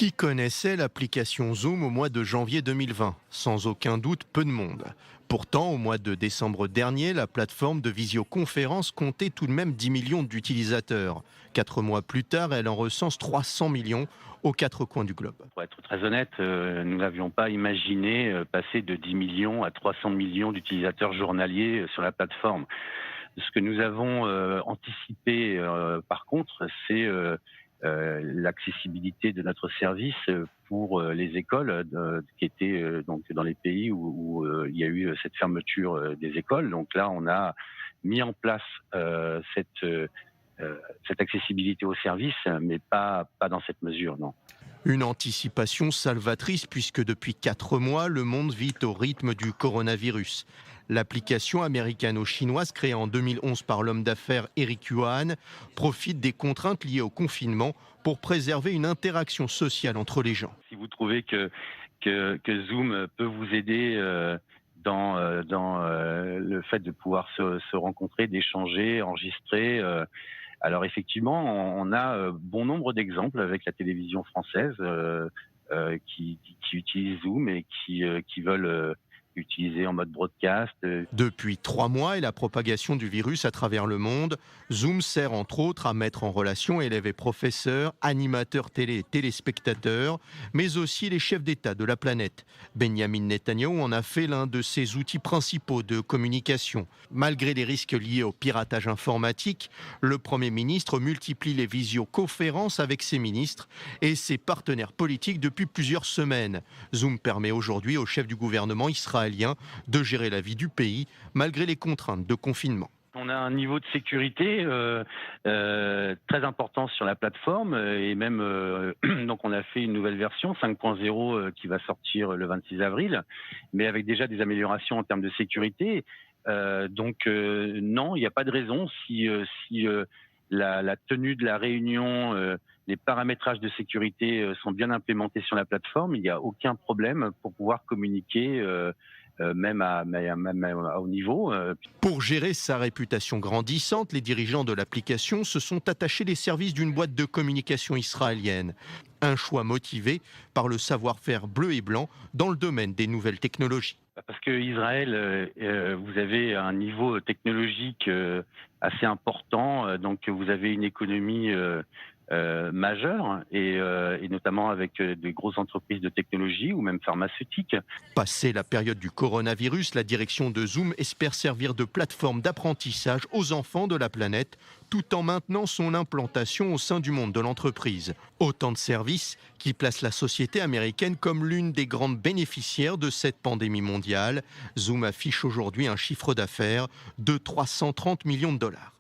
Qui connaissait l'application Zoom au mois de janvier 2020? Sans aucun doute, peu de monde. Pourtant, au mois de décembre dernier, la plateforme de visioconférence comptait tout de même 10 millions d'utilisateurs. 4 mois plus tard, elle en recense 300 millions aux quatre coins du globe. Pour être très honnête, nous n'avions pas imaginé passer de 10 millions à 300 millions d'utilisateurs journaliers sur la plateforme. Ce que nous avons anticipé, par contre, c'est l'accessibilité de notre service pour les écoles qui étaient donc dans les pays où il y a eu cette fermeture des écoles. Donc là, on a mis en place cette accessibilité au service, mais pas dans cette mesure, non. Une anticipation salvatrice puisque depuis 4 mois, le monde vit au rythme du coronavirus. L'application américano-chinoise créée en 2011 par l'homme d'affaires Eric Yuan profite des contraintes liées au confinement pour préserver une interaction sociale entre les gens. Si vous trouvez que Zoom peut vous aider dans le fait de pouvoir se rencontrer, d'échanger, enregistrer, alors effectivement, on a bon nombre d'exemples avec la télévision française qui utilisent Zoom et qui veulent utiliser en mode broadcast. Depuis 3 mois et la propagation du virus à travers le monde, Zoom sert entre autres à mettre en relation élèves et professeurs, animateurs télé et téléspectateurs, mais aussi les chefs d'État de la planète. Benjamin Netanyahou en a fait l'un de ses outils principaux de communication. Malgré les risques liés au piratage informatique, le Premier ministre multiplie les visioconférences avec ses ministres et ses partenaires politiques depuis plusieurs semaines. Zoom permet aujourd'hui au chef du gouvernement israélien de gérer la vie du pays malgré les contraintes de confinement. On a un niveau de sécurité très important sur la plateforme et même donc on a fait une nouvelle version 5.0 qui va sortir le 26 avril, mais avec déjà des améliorations en termes de sécurité. Non, il n'y a pas de raison si la tenue de la réunion, les paramétrages de sécurité sont bien implémentés sur la plateforme, il n'y a aucun problème pour pouvoir communiquer même à haut niveau. Pour gérer sa réputation grandissante, les dirigeants de l'application se sont attachés les services d'une boîte de communication israélienne. Un choix motivé par le savoir-faire bleu et blanc dans le domaine des nouvelles technologies. Parce que Israël, vous avez un niveau technologique assez important, donc vous avez une économie majeure et notamment avec de grosses entreprises de technologie ou même pharmaceutiques. Passé la période du coronavirus, la direction de Zoom espère servir de plateforme d'apprentissage aux enfants de la planète tout en maintenant son implantation au sein du monde de l'entreprise. Autant de services qui placent la société américaine comme l'une des grandes bénéficiaires de cette pandémie mondiale. Zoom affiche aujourd'hui un chiffre d'affaires de 330 millions de dollars.